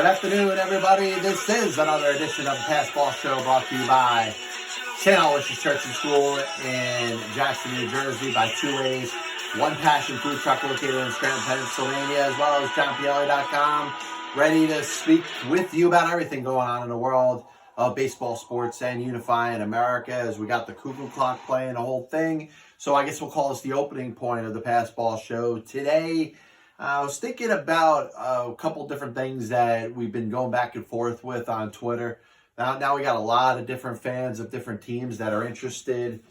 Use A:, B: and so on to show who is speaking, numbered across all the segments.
A: Good afternoon, everybody. This is another edition of the Passball Show brought to you by St. Aloysius Church and School in Jackson, New Jersey, by Two Ways, One Passion Food Truck located in Scranton, Pennsylvania, as well as JohnPielli.com, ready to speak with you about everything going on in the world of baseball, sports, and unifying America as we got the cuckoo clock playing the whole thing. So I guess we'll call this the opening point of the Passball Show. Today, I was thinking about a couple different things that we've been going back and forth with on Twitter. Now we got a lot of different fans of different teams that are interested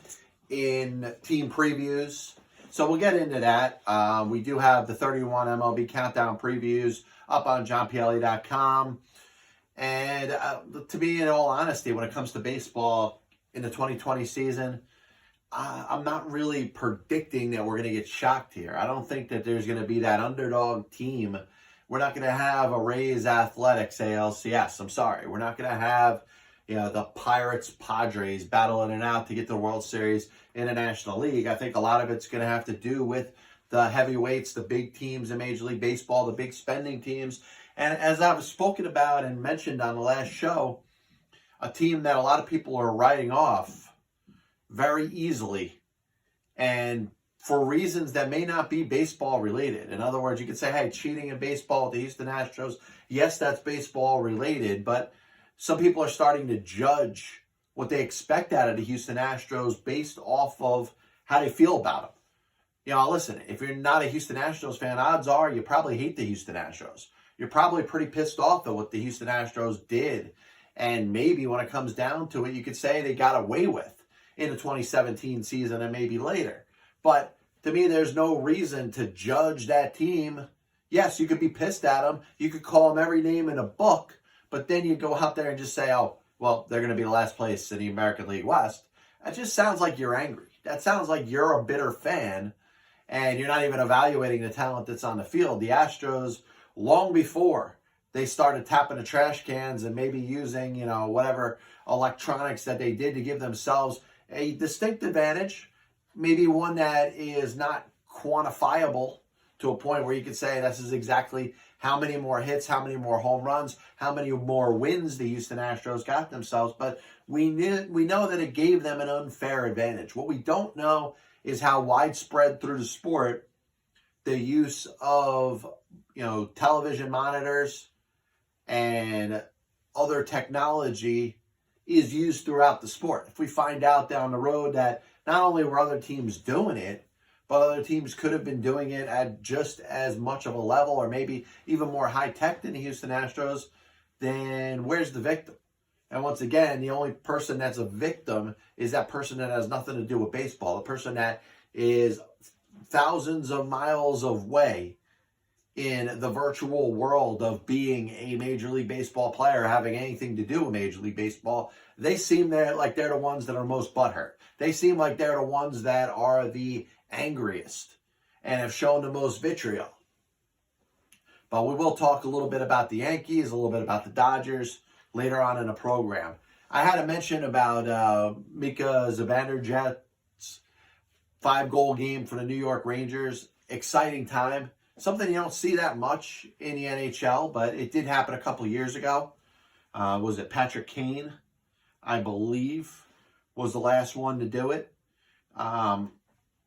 A: in team previews. So we'll get into that. We do have the 31 MLB Countdown previews up on JohnPielli.com. And to be in all honesty, when it comes to baseball in the 2020 season, I'm not really predicting that we're going to get shocked here. I don't think that there's going to be that underdog team. We're not going to have a Rays Athletics ALCS. I'm sorry. We're not going to have, the Pirates Padres battling it out to get the World Series in the National League. I think a lot of it's going to have to do with the heavyweights, the big teams in Major League Baseball, the big spending teams. And as I've spoken about and mentioned on the last show, a team that a lot of people are writing off very easily, and for reasons that may not be baseball related. In other words, you could say, hey, cheating in baseball at the Houston Astros, yes, that's baseball related, but some people are starting to judge what they expect out of the Houston Astros based off of how they feel about them. Listen, if you're not a Houston Astros fan, odds are you probably hate the Houston Astros. You're probably pretty pissed off at what the Houston Astros did, and maybe when it comes down to it, you could say they got away with in the 2017 season and maybe later. But to me, there's no reason to judge that team. Yes, you could be pissed at them. You could call them every name in a book, but then you go out there and just say, oh, well, they're going to be the last place in the American League West. That just sounds like you're angry. That sounds like you're a bitter fan, and you're not even evaluating the talent that's on the field. The Astros, long before they started tapping the trash cans and maybe using, whatever electronics that they did to give themselves a distinct advantage, maybe one that is not quantifiable to a point where you could say this is exactly how many more hits, how many more home runs, how many more wins the Houston Astros got themselves. But we know that it gave them an unfair advantage. What we don't know is how widespread through the sport the use of television monitors and other technology is used throughout the sport. If we find out down the road that not only were other teams doing it, but other teams could have been doing it at just as much of a level or maybe even more high-tech than the Houston Astros, then where's the victim? And once again, the only person that's a victim is that person that has nothing to do with baseball, the person that is thousands of miles away in the virtual world of being a Major League Baseball player, having anything to do with Major League Baseball. They seem like they're the ones that are most butthurt. They seem like they're the ones that are the angriest and have shown the most vitriol. But we will talk a little bit about the Yankees, a little bit about the Dodgers later on in the program. I had to mention about Mika Zibanejad's 5-goal game for the New York Rangers. Exciting time. Something you don't see that much in the NHL, but it did happen a couple years ago. Was it Patrick Kane, I believe, was the last one to do it.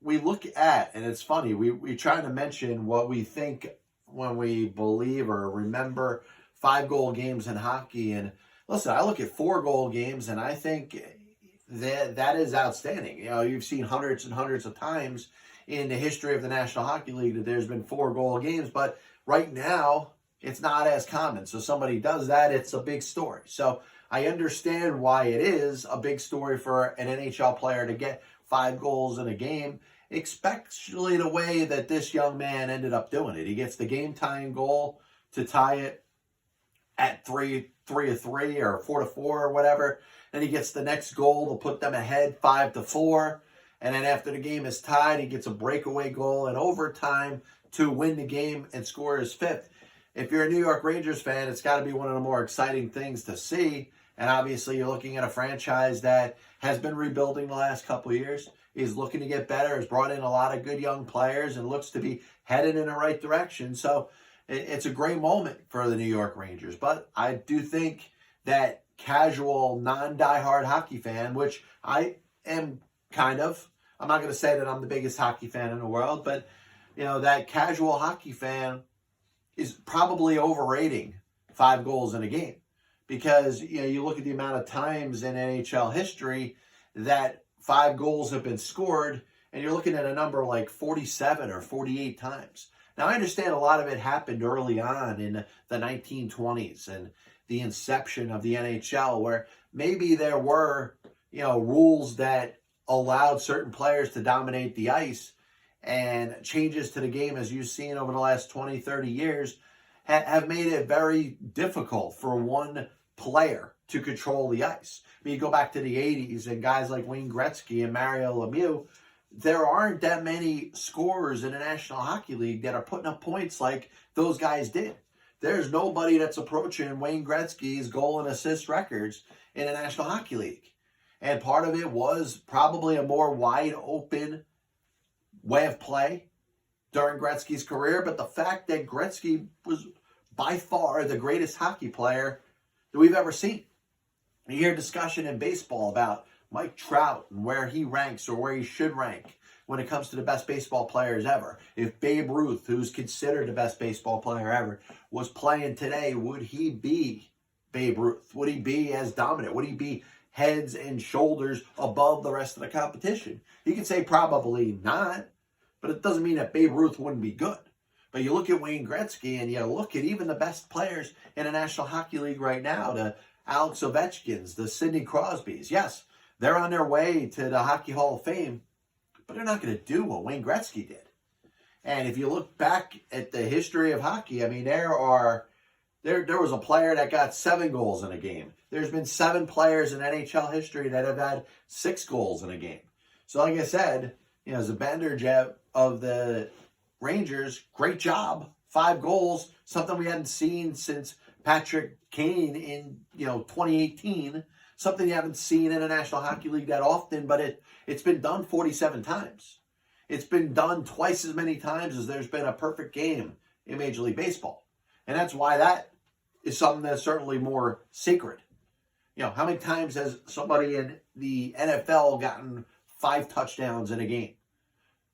A: We look at, and it's funny, we try to mention what we think when we believe or remember 5-goal games in hockey. And listen, I look at 4-goal games, and I think that is outstanding. You've seen hundreds and hundreds of times in the history of the National Hockey League that there's been 4-goal games, but right now it's not as common. So somebody does that, it's a big story. So I understand why it is a big story for an NHL player to get 5 goals in a game, especially the way that this young man ended up doing it. He gets the game-tying goal to tie it at 3-3 or 4-4 or whatever. Then he gets the next goal to put them ahead 5-4. And then after the game is tied, he gets a breakaway goal in overtime to win the game and score his 5th. If you're a New York Rangers fan, it's got to be one of the more exciting things to see. And obviously, you're looking at a franchise that has been rebuilding the last couple of years, is looking to get better, has brought in a lot of good young players, and looks to be headed in the right direction. So it's a great moment for the New York Rangers. But I do think that casual, non-diehard hockey fan, which I am kind of, I'm not going to say that I'm the biggest hockey fan in the world, but, that casual hockey fan is probably overrating 5 goals in a game. Because, you look at the amount of times in NHL history that 5 goals have been scored, and you're looking at a number like 47 or 48 times. Now, I understand a lot of it happened early on in the 1920s and the inception of the NHL, where maybe there were, rules that allowed certain players to dominate the ice, and changes to the game, as you've seen over the last 20, 30 years, have made it very difficult for one player to control the ice. I mean, you go back to the 80s and guys like Wayne Gretzky and Mario Lemieux, there aren't that many scorers in the National Hockey League that are putting up points like those guys did. There's nobody that's approaching Wayne Gretzky's goal and assist records in the National Hockey League. And part of it was probably a more wide open way of play during Gretzky's career, but the fact that Gretzky was by far the greatest hockey player that we've ever seen. You hear discussion in baseball about Mike Trout and where he ranks or where he should rank when it comes to the best baseball players ever. If Babe Ruth, who's considered the best baseball player ever, was playing today, would he be Babe Ruth? Would he be as dominant? Would he be heads and shoulders above the rest of the competition? You can say probably not, but it doesn't mean that Babe Ruth wouldn't be good. But you look at Wayne Gretzky and you look at even the best players in the National Hockey League right now, the Alex Ovechkins, the Sidney Crosbys. Yes, they're on their way to the Hockey Hall of Fame, but they're not going to do what Wayne Gretzky did. And if you look back at the history of hockey, I mean, there was a player that got 7 goals in a game. There's been 7 players in NHL history that have had 6 goals in a game. So like I said, Zabenderjev of the Rangers, great job. 5 goals, something we hadn't seen since Patrick Kane in 2018. Something you haven't seen in the National Hockey League that often, but it's been done 47 times. It's been done twice as many times as there's been a perfect game in Major League Baseball. And that's why that is something that's certainly more sacred. How many times has somebody in the NFL gotten 5 touchdowns in a game?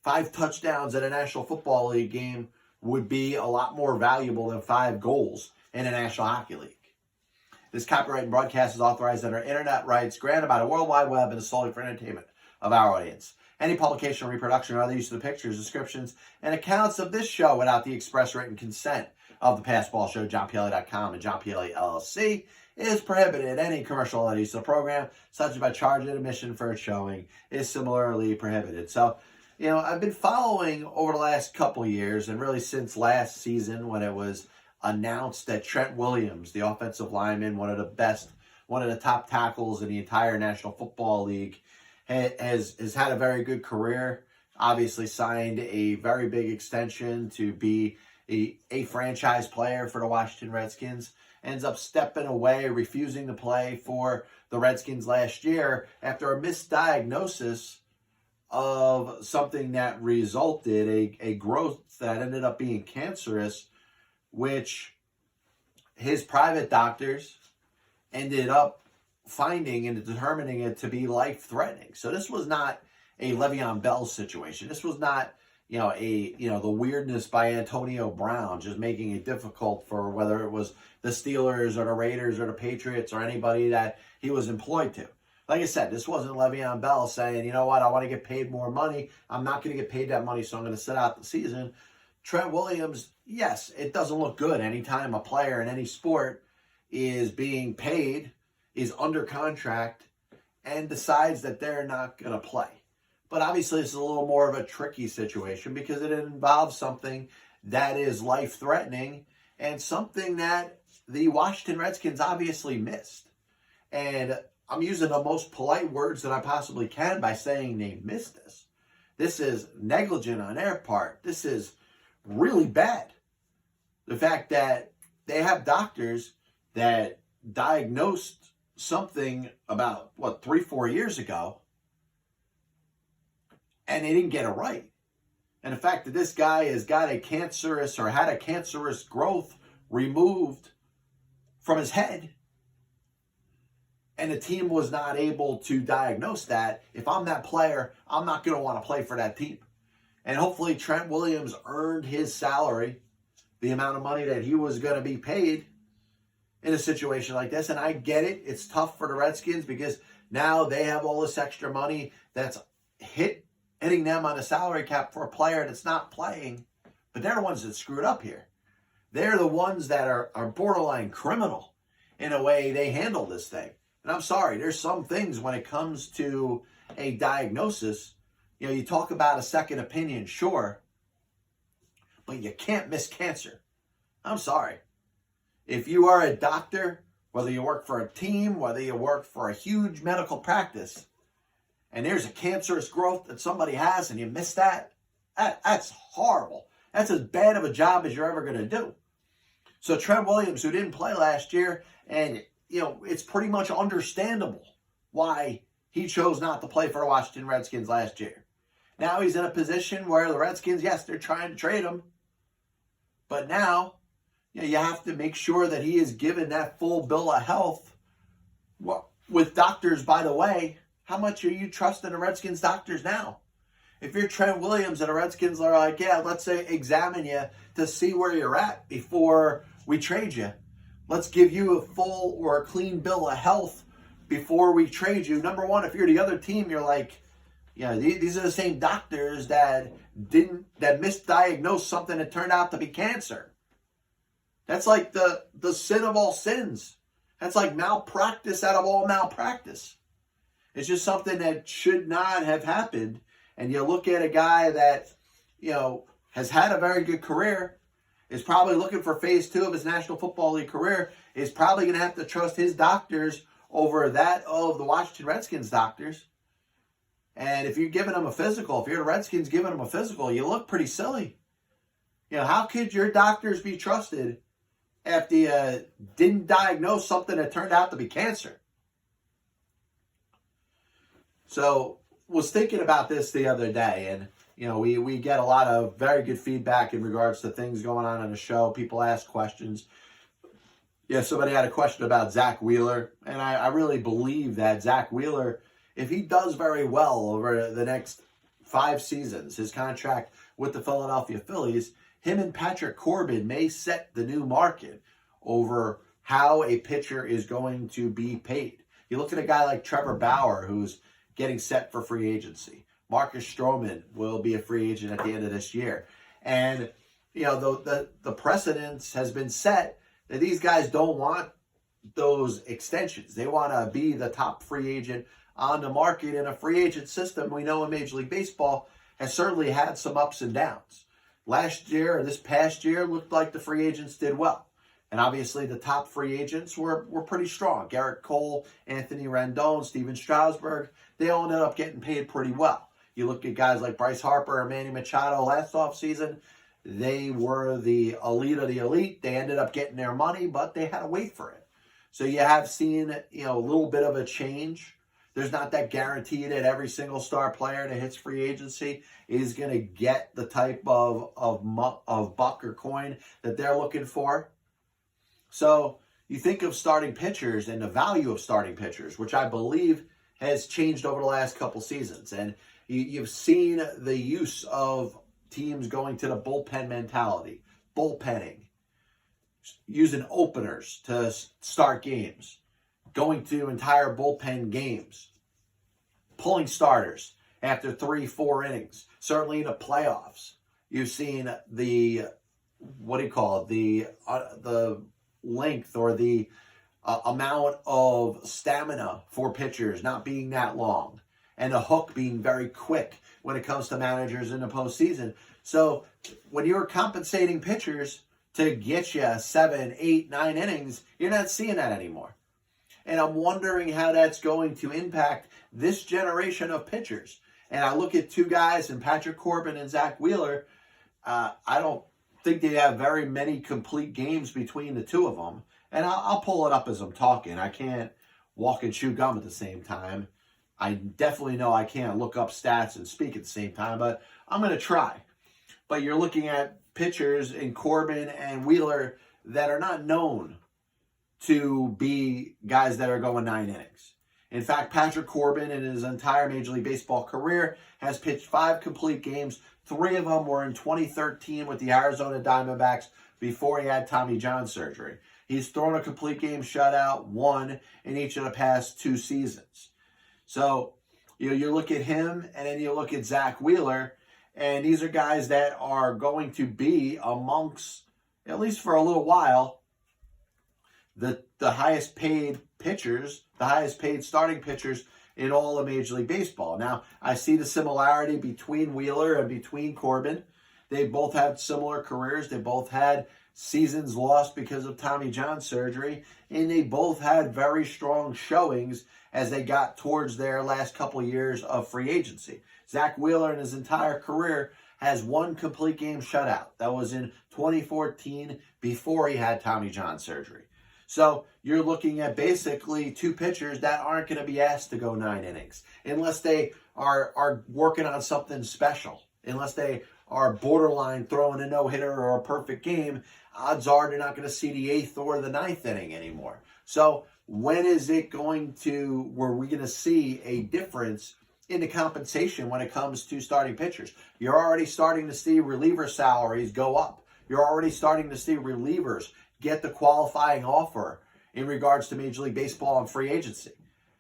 A: 5 touchdowns in a National Football League game would be a lot more valuable than 5 goals in a National Hockey League. This copyright and broadcast is authorized under internet rights granted by the World Wide Web and is solely for entertainment of our audience. Any publication, reproduction, or other use of the pictures, descriptions, and accounts of this show without the express written consent of the Passball Show, JohnPLA.com, and John PLA LLC is prohibited. Any commercial other use of the program, such as by charging admission for its showing, is similarly prohibited. So, I've been following over the last couple of years, and really since last season when it was announced that Trent Williams, the offensive lineman, one of the top tackles in the entire National Football League, has had a very good career. Obviously signed a very big extension to be a franchise player for the Washington Redskins. Ends up stepping away, refusing to play for the Redskins last year after a misdiagnosis of something that resulted a growth that ended up being cancerous, which his private doctors ended up finding and determining it to be life-threatening. So this was not a Le'Veon Bell situation. This was not, the weirdness by Antonio Brown just making it difficult for whether it was the Steelers or the Raiders or the Patriots or anybody that he was employed to. Like I said, this wasn't Le'Veon Bell saying, you know what, I want to get paid more money. I'm not going to get paid that money, so I'm going to sit out the season. Trent Williams, yes, it doesn't look good anytime a player in any sport is being paid, is under contract, and decides that they're not going to play. But obviously, this is a little more of a tricky situation because it involves something that is life-threatening and something that the Washington Redskins obviously missed. And I'm using the most polite words that I possibly can by saying they missed this. This is negligent on their part. This is really bad. The fact that they have doctors that diagnosed something about, 3-4 years ago, and they didn't get it right. And the fact that this guy has got a cancerous or had a cancerous growth removed from his head, and the team was not able to diagnose that, if I'm that player, I'm not going to want to play for that team. And hopefully Trent Williams earned his salary, the amount of money that he was going to be paid in a situation like this. And I get it. It's tough for the Redskins because now they have all this extra money that's hitting them on a salary cap for a player that's not playing. But they're the ones that screwed up here. They're the ones that are borderline criminal in a way they handle this thing. And I'm sorry, there's some things when it comes to a diagnosis, you talk about a second opinion, sure, but you can't miss cancer. I'm sorry. If you are a doctor, whether you work for a team, whether you work for a huge medical practice, and there's a cancerous growth that somebody has and you miss that's horrible. That's as bad of a job as you're ever going to do. So Trent Williams, who didn't play last year, and it's pretty much understandable why he chose not to play for the Washington Redskins last year. Now he's in a position where the Redskins, yes, they're trying to trade him. But now, you have to make sure that he is given that full bill of health. Well, with doctors, by the way, how much are you trusting the Redskins doctors now? If you're Trent Williams and the Redskins are like, yeah, let's say examine you to see where you're at before we trade you. Let's give you a full or a clean bill of health before we trade you. Number one, if you're the other team, you're like, these are the same doctors that misdiagnosed something that turned out to be cancer. That's like the sin of all sins. That's like malpractice out of all malpractice. It's just something that should not have happened. And you look at a guy that, has had a very good career, is probably looking for phase 2 of his National Football League career, is probably going to have to trust his doctors over that of the Washington Redskins doctors. And if you're giving them a physical, if you're the Redskins giving them a physical, you look pretty silly. How could your doctors be trusted after you didn't diagnose something that turned out to be cancer? So, was thinking about this the other day, and we get a lot of very good feedback in regards to things going on the show. People ask questions. Somebody had a question about Zack Wheeler, and I really believe that Zack Wheeler, if he does very well over the next 5 seasons, his contract with the Philadelphia Phillies, him and Patrick Corbin may set the new market over how a pitcher is going to be paid. You look at a guy like Trevor Bauer, who's getting set for free agency. Marcus Stroman will be a free agent at the end of this year. And, the precedence has been set that these guys don't want those extensions. They want to be the top free agent on the market, in a free agent system we know in Major League Baseball has certainly had some ups and downs. Last year, or this past year, looked like the free agents did well. And obviously the top free agents were pretty strong. Garrett Cole, Anthony Rendon, Steven Strasburg, they all ended up getting paid pretty well. You look at guys like Bryce Harper or Manny Machado last offseason, they were the elite of the elite. They ended up getting their money, but they had to wait for it. So you have seen, a little bit of a change. There's not that guarantee that every single star player that hits free agency is going to get the type of buck or coin that they're looking for. So you think of starting pitchers and the value of starting pitchers, which I believe has changed over the last couple seasons. And you've seen the use of teams going to the bullpen mentality, bullpenning, using openers to start games, going to entire bullpen games, pulling starters after 3-4 innings. Certainly in the playoffs, you've seen the length or the amount of stamina for pitchers not being that long, and the hook being very quick when it comes to managers in the postseason. So when you're compensating pitchers to get you 7, 8, 9 innings, you're not seeing that anymore. And I'm wondering how that's going to impact this generation of pitchers. And I look at two guys, in Patrick Corbin and Zack Wheeler. I don't think they have very many complete games between the two of them. And I'll pull it up as I'm talking. I can't walk and chew gum at the same time. I definitely know I can't look up stats and speak at the same time, but I'm going to try. But you're looking at pitchers in Corbin and Wheeler that are not known to be guys that are going 9 innings. In fact, Patrick Corbin in his entire Major League Baseball career has pitched 5 complete games. 3 of them were in 2013 with the Arizona Diamondbacks before he had Tommy John surgery. He's thrown a complete game shutout, 1 in each of the past 2 seasons. So, you look at him and then you look at Zack Wheeler, and these are guys that are going to be amongst, at least for a little while, the highest paid pitchers, the highest paid starting pitchers in all of Major League Baseball. Now, I see the similarity between Wheeler and between Corbin. They both had similar careers. They both had seasons lost because of Tommy John surgery, and they both had very strong showings as they got towards their last couple years of free agency. Zack Wheeler in his entire career has 1 complete game shutout. That was in 2014 before he had Tommy John surgery. So you're looking at basically 2 pitchers that aren't going to be asked to go 9 innings unless they are working on something special, unless they are borderline throwing a no-hitter or a perfect game. Odds are they're not going to see the 8th or the 9th inning anymore. So when is it going to, where we're going to see a difference in the compensation when it comes to starting pitchers? You're already starting to see reliever salaries go up. You're already starting to see relievers get the qualifying offer in regards to Major League Baseball and free agency.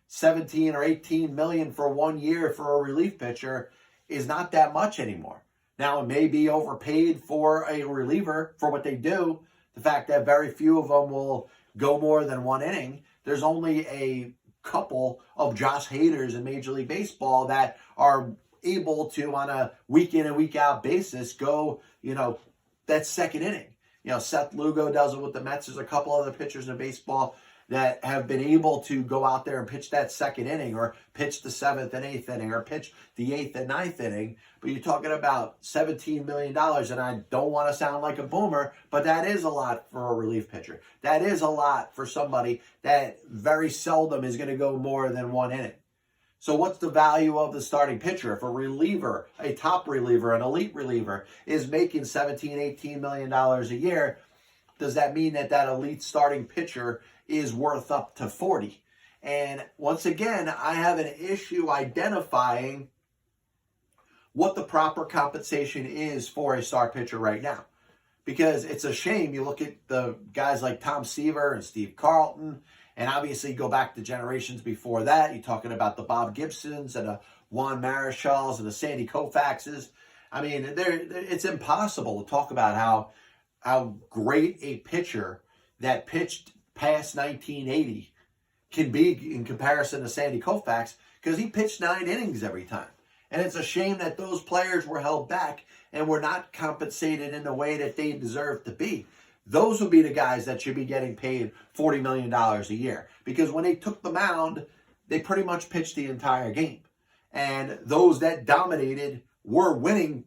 A: 17 or 18 million for 1 year for a relief pitcher is not that much anymore. Now, it may be overpaid for a reliever for what they do. The fact that very few of them will go more than 1 inning. There's only a couple of Josh Haders in Major League Baseball that are able to, on a week in and week out basis, go, that 2nd inning. Seth Lugo does it with the Mets. There's a couple other pitchers in baseball that have been able to go out there and pitch that 2nd inning, or pitch the 7th and 8th inning, or pitch the 8th and 9th inning. But you're talking about $17 million, and I don't want to sound like a boomer, but that is a lot for a relief pitcher. That is a lot for somebody that very seldom is going to go more than 1 inning. So what's the value of the starting pitcher? If a reliever, a top reliever, an elite reliever, is making $17, $18 million a year, does that mean that that elite starting pitcher is worth up to 40? And once again, I have an issue identifying what the proper compensation is for a star pitcher right now. Because it's a shame. You look at the guys like Tom Seaver and Steve Carlton, and obviously go back to generations before that. You're talking about the Bob Gibsons and the Juan Marichals and the Sandy Koufaxes. I mean, it's impossible to talk about how great a pitcher that pitched past 1980 can be in comparison to Sandy Koufax, because he pitched 9 innings every time. And it's a shame that those players were held back and were not compensated in the way that they deserve to be. Those would be the guys that should be getting paid $40 million a year. Because when they took the mound, they pretty much pitched the entire game. And those that dominated were winning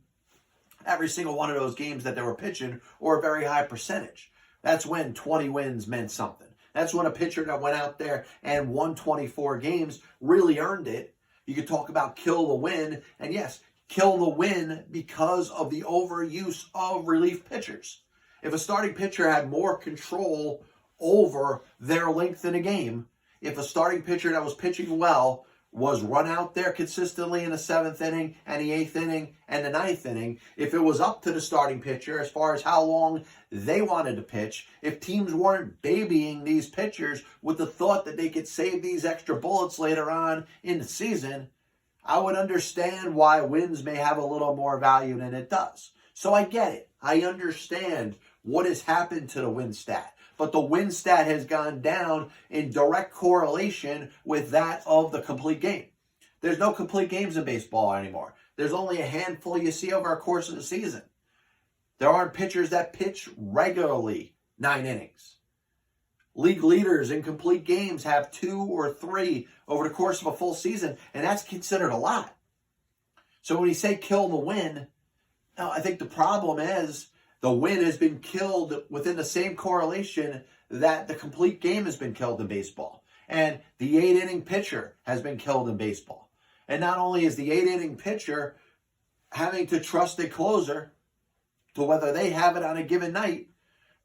A: every single one of those games that they were pitching, or a very high percentage. That's when 20 wins meant something. That's when a pitcher that went out there and won 24 games really earned it. You could talk about kill the win. And yes, kill the win because of the overuse of relief pitchers. If a starting pitcher had more control over their length in a game, if a starting pitcher that was pitching well was run out there consistently in the 7th inning and the 8th inning and the 9th inning, if it was up to the starting pitcher as far as how long they wanted to pitch, if teams weren't babying these pitchers with the thought that they could save these extra bullets later on in the season, I would understand why wins may have a little more value than it does. So I get it. I understand what has happened to the win stat. But the win stat has gone down in direct correlation with that of the complete game. There's no complete games in baseball anymore. There's only a handful you see over a course of the season. There aren't pitchers that pitch regularly 9 innings. League leaders in complete games have 2 or 3 over the course of a full season, and that's considered a lot. So when you say kill the win, no, I think the problem is the win has been killed within the same correlation that the complete game has been killed in baseball. And the 8-inning pitcher has been killed in baseball. And not only is the 8-inning pitcher having to trust a closer, to whether they have it on a given night.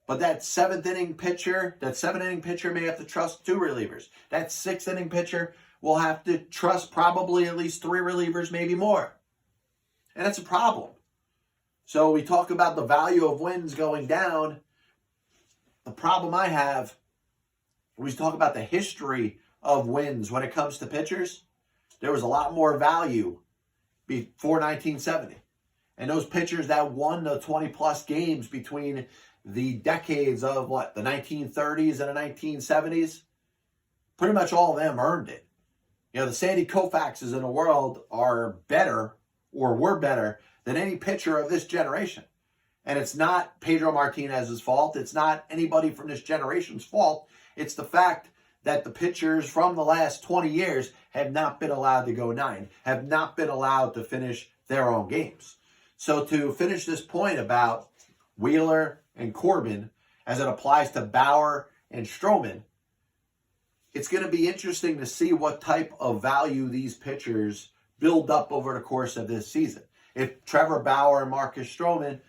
A: But that seventh inning pitcher may have to trust 2 relievers. That 6th inning pitcher will have to trust probably at least 3 relievers, maybe more. And that's a problem. So we talk about the value of wins going down. The problem I have, we talk about the history of wins when it comes to pitchers. There was a lot more value before 1970. And those pitchers that won the 20-plus games between the decades of the 1930s and the 1970s, pretty much all of them earned it. The Sandy Koufaxes in the world are better, or were better, than any pitcher of this generation. And it's not Pedro Martinez's fault. It's not anybody from this generation's fault. It's the fact that the pitchers from the last 20 years have not been allowed to go 9, have not been allowed to finish their own games. So to finish this point about Wheeler and Corbin, as it applies to Bauer and Stroman, it's going to be interesting to see what type of value these pitchers build up over the course of this season. If Trevor Bauer and Marcus Stroman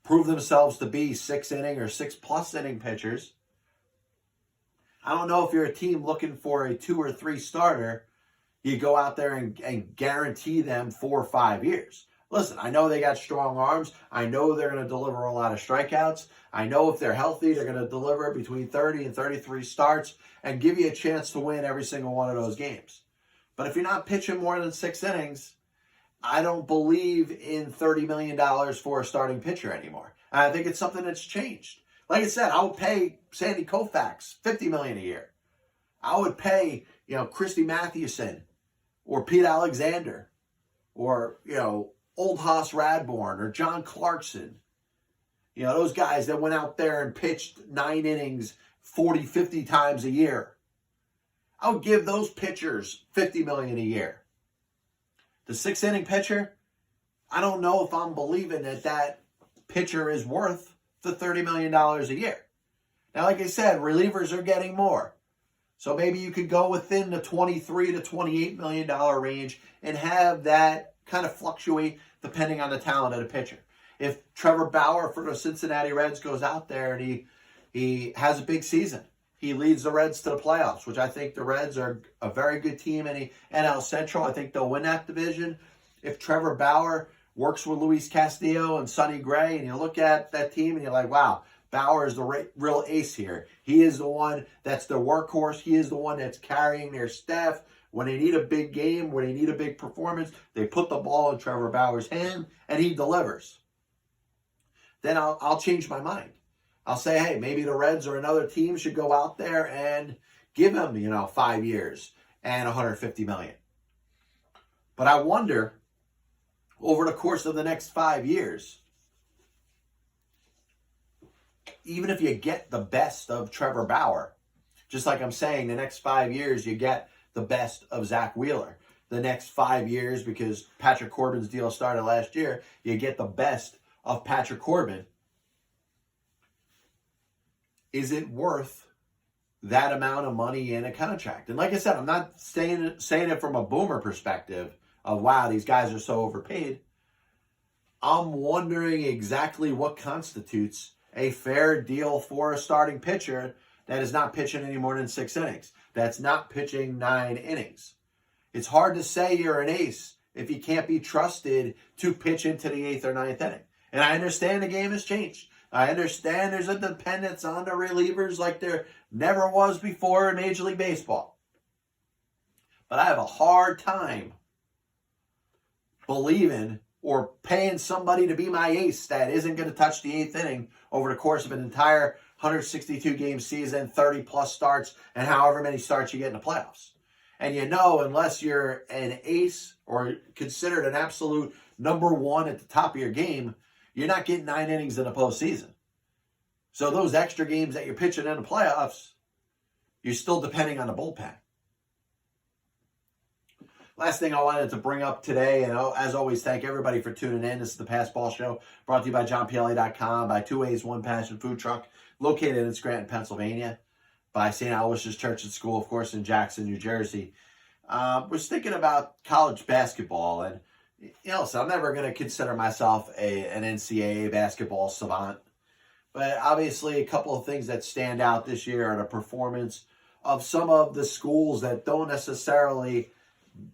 A: prove themselves to be 6-inning or 6+ inning pitchers, I don't know if you're a team looking for a 2 or 3 starter, you go out there and guarantee them 4 or 5 years. Listen, I know they got strong arms. I know they're going to deliver a lot of strikeouts. I know if they're healthy, they're going to deliver between 30 and 33 starts and give you a chance to win every single one of those games. But if you're not pitching more than 6 innings, I don't believe in $30 million for a starting pitcher anymore. And I think it's something that's changed. Like I said, I would pay Sandy Koufax $50 million a year. I would pay, Christy Mathewson or Pete Alexander or, Old Hoss Radbourne or John Clarkson. Those guys that went out there and pitched 9 innings 40, 50 times a year. I would give those pitchers $50 million a year. The 6-inning pitcher, I don't know if I'm believing that pitcher is worth the $30 million a year. Now, like I said, relievers are getting more. So maybe you could go within the $23 to $28 million range and have that kind of fluctuate depending on the talent of the pitcher. If Trevor Bauer for the Cincinnati Reds goes out there and he has a big season, he leads the Reds to the playoffs, which I think the Reds are a very good team in the NL Central. I think they'll win that division. If Trevor Bauer works with Luis Castillo and Sonny Gray, and you look at that team and you're like, wow, Bauer is the real ace here. He is the one that's the workhorse. He is the one that's carrying their staff. When they need a big game, when they need a big performance, they put the ball in Trevor Bauer's hand and he delivers. Then I'll change my mind. I'll say, hey, maybe the Reds or another team should go out there and give him, 5 years and $150 million. But I wonder, over the course of the next 5 years, even if you get the best of Trevor Bauer, just like I'm saying, the next 5 years you get the best of Zack Wheeler. The next 5 years, because Patrick Corbin's deal started last year, you get the best of Patrick Corbin. Is it worth that amount of money in a contract? And like I said, I'm not saying it from a boomer perspective of, wow, these guys are so overpaid. I'm wondering exactly what constitutes a fair deal for a starting pitcher that is not pitching any more than 6 innings, that's not pitching 9 innings. It's hard to say you're an ace if you can't be trusted to pitch into the 8th or 9th inning. And I understand the game has changed. I understand there's a dependence on the relievers like there never was before in Major League Baseball. But I have a hard time believing or paying somebody to be my ace that isn't going to touch the 8th inning over the course of an entire 162-game season, 30-plus starts, and however many starts you get in the playoffs. And unless you're an ace or considered an absolute number one at the top of your game, you're not getting 9 innings in the postseason. So those extra games that you're pitching in the playoffs, you're still depending on the bullpen. Last thing I wanted to bring up today, and as always, thank everybody for tuning in. This is the Passball Show, brought to you by JohnPLA.com, by 2 Ways, 1 Passion Food Truck, located in Scranton, Pennsylvania, by St. Aloysius Church and School, of course, in Jackson, New Jersey. Was thinking about college basketball, and So I'm never going to consider myself an NCAA basketball savant. But obviously, a couple of things that stand out this year are the performance of some of the schools that don't necessarily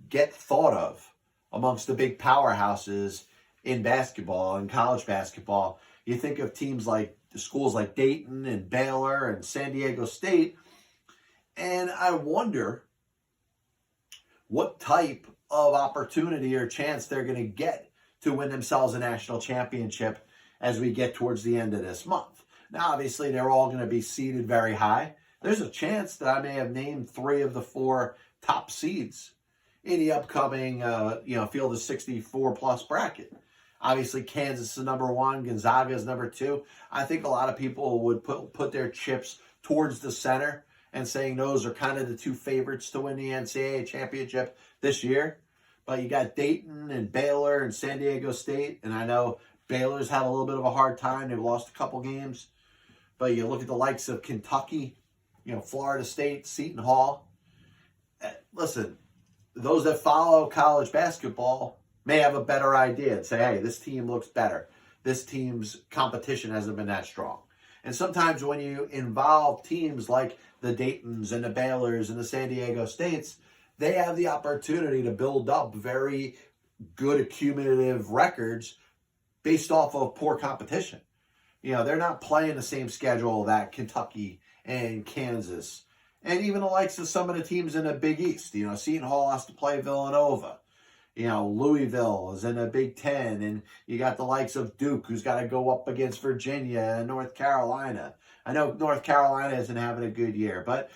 A: get thought of amongst the big powerhouses in basketball and college basketball. You think of teams like the schools like Dayton and Baylor and San Diego State, and I wonder what type of opportunity or chance they're going to get to win themselves a national championship as we get towards the end of this month. Now, obviously, they're all going to be seeded very high. There's a chance that I may have named 3 of the 4 top seeds in the upcoming, field of 64-plus bracket. Obviously, Kansas is number 1, Gonzaga is number 2. I think a lot of people would put their chips towards the center and saying those are kind of the 2 favorites to win the NCAA championship this year. But you got Dayton and Baylor and San Diego State, and I know Baylor's had a little bit of a hard time. They've lost a couple games. But you look at the likes of Kentucky, Florida State, Seton Hall. Listen, those that follow college basketball may have a better idea and say, hey, this team looks better. This team's competition hasn't been that strong. And sometimes when you involve teams like the Daytons and the Baylors and the San Diego States, they have the opportunity to build up very good accumulative records based off of poor competition. They're not playing the same schedule that Kentucky and Kansas and even the likes of some of the teams in the Big East. Seton Hall has to play Villanova. Louisville is in the Big Ten, and you got the likes of Duke, who's got to go up against Virginia and North Carolina. I know North Carolina isn't having a good year, but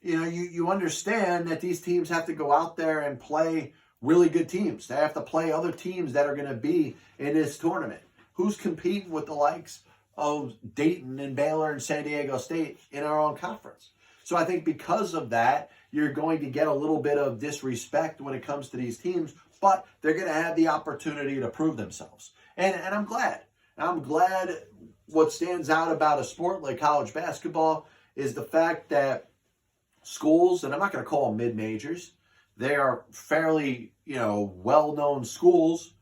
A: you understand that these teams have to go out there and play really good teams. They have to play other teams that are going to be in this tournament. Who's competing with the likes of Dayton and Baylor and San Diego State in our own conference? So I think because of that, you're going to get a little bit of disrespect when it comes to these teams, but they're going to have the opportunity to prove themselves. And I'm glad. I'm glad what stands out about a sport like college basketball is the fact that schools, and I'm not going to call them mid-majors, they are fairly, well-known schools,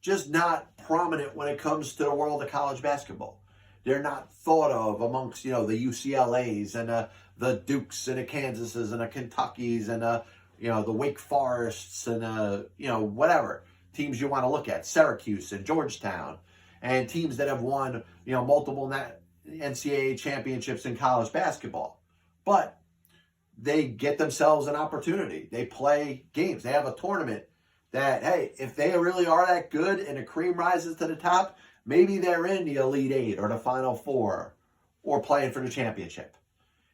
A: just not prominent when it comes to the world of college basketball. They're not thought of amongst, the UCLAs and the Dukes and the Kansases and the Kentuckys and the Wake Forests and whatever teams you want to look at, Syracuse and Georgetown, and teams that have won, multiple NCAA championships in college basketball. But they get themselves an opportunity. They play games. They have a tournament that, hey, if they really are that good and the cream rises to the top, maybe they're in the Elite 8 or the Final 4 or playing for the championship.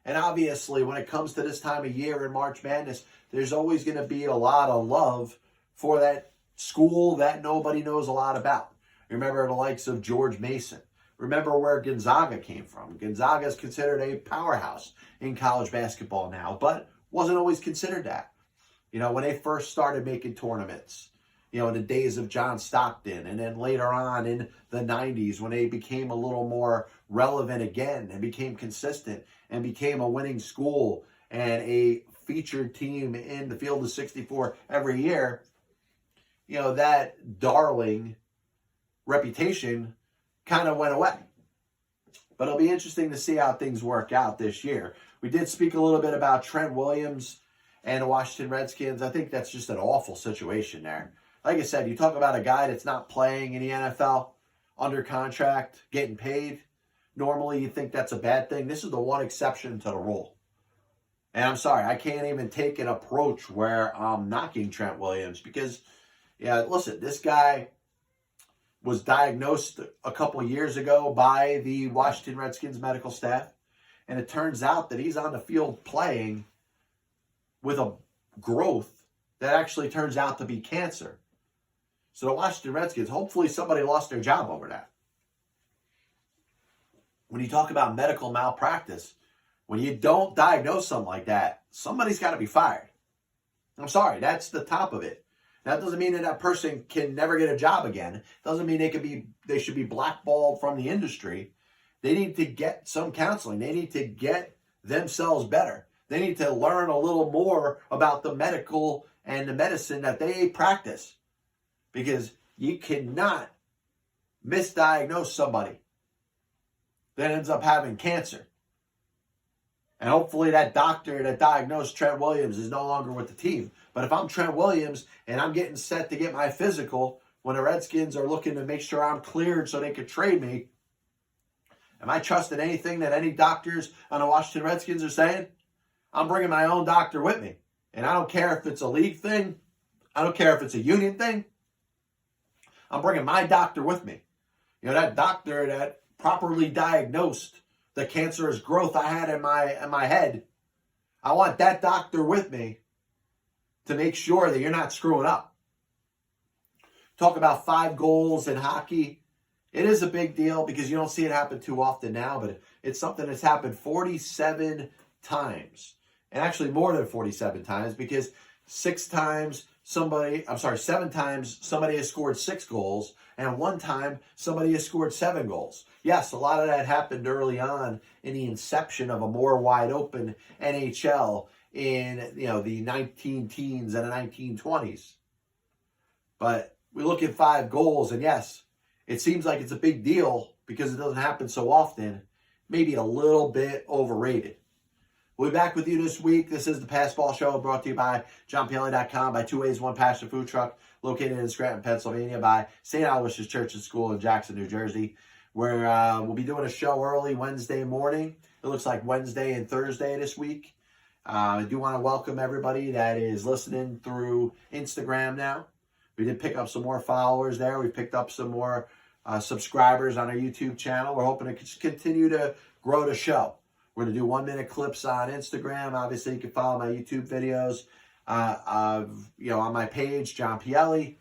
A: And obviously, when it comes to this time of year in March Madness, there's always going to be a lot of love for that school that nobody knows a lot about. Remember the likes of George Mason. Remember where Gonzaga came from. Gonzaga is considered a powerhouse in college basketball now, but wasn't always considered that. When they first started making tournaments, in the days of John Stockton, and then later on in the 90s when they became a little more relevant again and became consistent and became a winning school and a featured team in the field of 64 every year, that darling reputation kind of went away. But it'll be interesting to see how things work out this year. We did speak a little bit about Trent Williams and the Washington Redskins. I think that's just an awful situation there. Like I said, you talk about a guy that's not playing in the NFL, under contract, getting paid. Normally, you think that's a bad thing. This is the one exception to the rule. And I'm sorry, I can't even take an approach where I'm knocking Trent Williams because, listen, this guy was diagnosed a couple of years ago by the Washington Redskins medical staff. And it turns out that he's on the field playing with a growth that actually turns out to be cancer. So the Washington Redskins, hopefully somebody lost their job over that. When you talk about medical malpractice, when you don't diagnose something like that, somebody's got to be fired. I'm sorry, that's the top of it. That doesn't mean that person can never get a job again. Doesn't mean they should be blackballed from the industry. They need to get some counseling. They need to get themselves better. They need to learn a little more about the medical and the medicine that they practice. because you cannot misdiagnose somebody that ends up having cancer. And hopefully that doctor that diagnosed Trent Williams is no longer with the team. But if I'm Trent Williams and I'm getting set to get my physical when the Redskins are looking to make sure I'm cleared so they could trade me, am I trusting anything that any doctors on the Washington Redskins are saying? I'm bringing my own doctor with me. And I don't care if it's a league thing. I don't care if it's a union thing. I'm bringing my doctor with me. You know, that doctor that properly diagnosed the cancerous growth I had in my head. I want that doctor with me to make sure that you're not screwing up. Talk about 5 goals in hockey. It is a big deal because you don't see it happen too often now, but it's something that's happened 47 times. And actually more than 47 times, because 7 times somebody has scored 6 goals, and 1 time somebody has scored 7 goals. Yes, a lot of that happened early on in the inception of a more wide open NHL in the 19 teens and the 1920s. But we look at 5 goals, and yes, it seems like it's a big deal because it doesn't happen so often. Maybe a little bit overrated. We'll be back with you this week. This is the Passball Show, brought to you by JohnPielli.com, by 2 Ways, 1 Passion Food Truck, located in Scranton, Pennsylvania, by St. Aloysius Church and School in Jackson, New Jersey, where we'll be doing a show early Wednesday morning. It looks like Wednesday and Thursday this week. I do want to welcome everybody that is listening through Instagram now. We did pick up some more followers there. We picked up some more subscribers on our YouTube channel. We're hoping to continue to grow the show. We're going to do 1-minute clips on Instagram. Obviously, you can follow my YouTube videos on my page, John Pielli.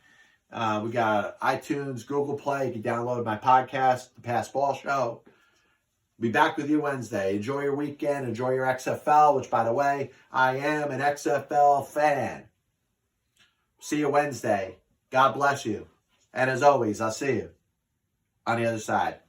A: We got iTunes, Google Play. You can download my podcast, The Passball Show. Be back with you Wednesday. Enjoy your weekend. Enjoy your XFL, which, by the way, I am an XFL fan. See you Wednesday. God bless you. And as always, I'll see you on the other side.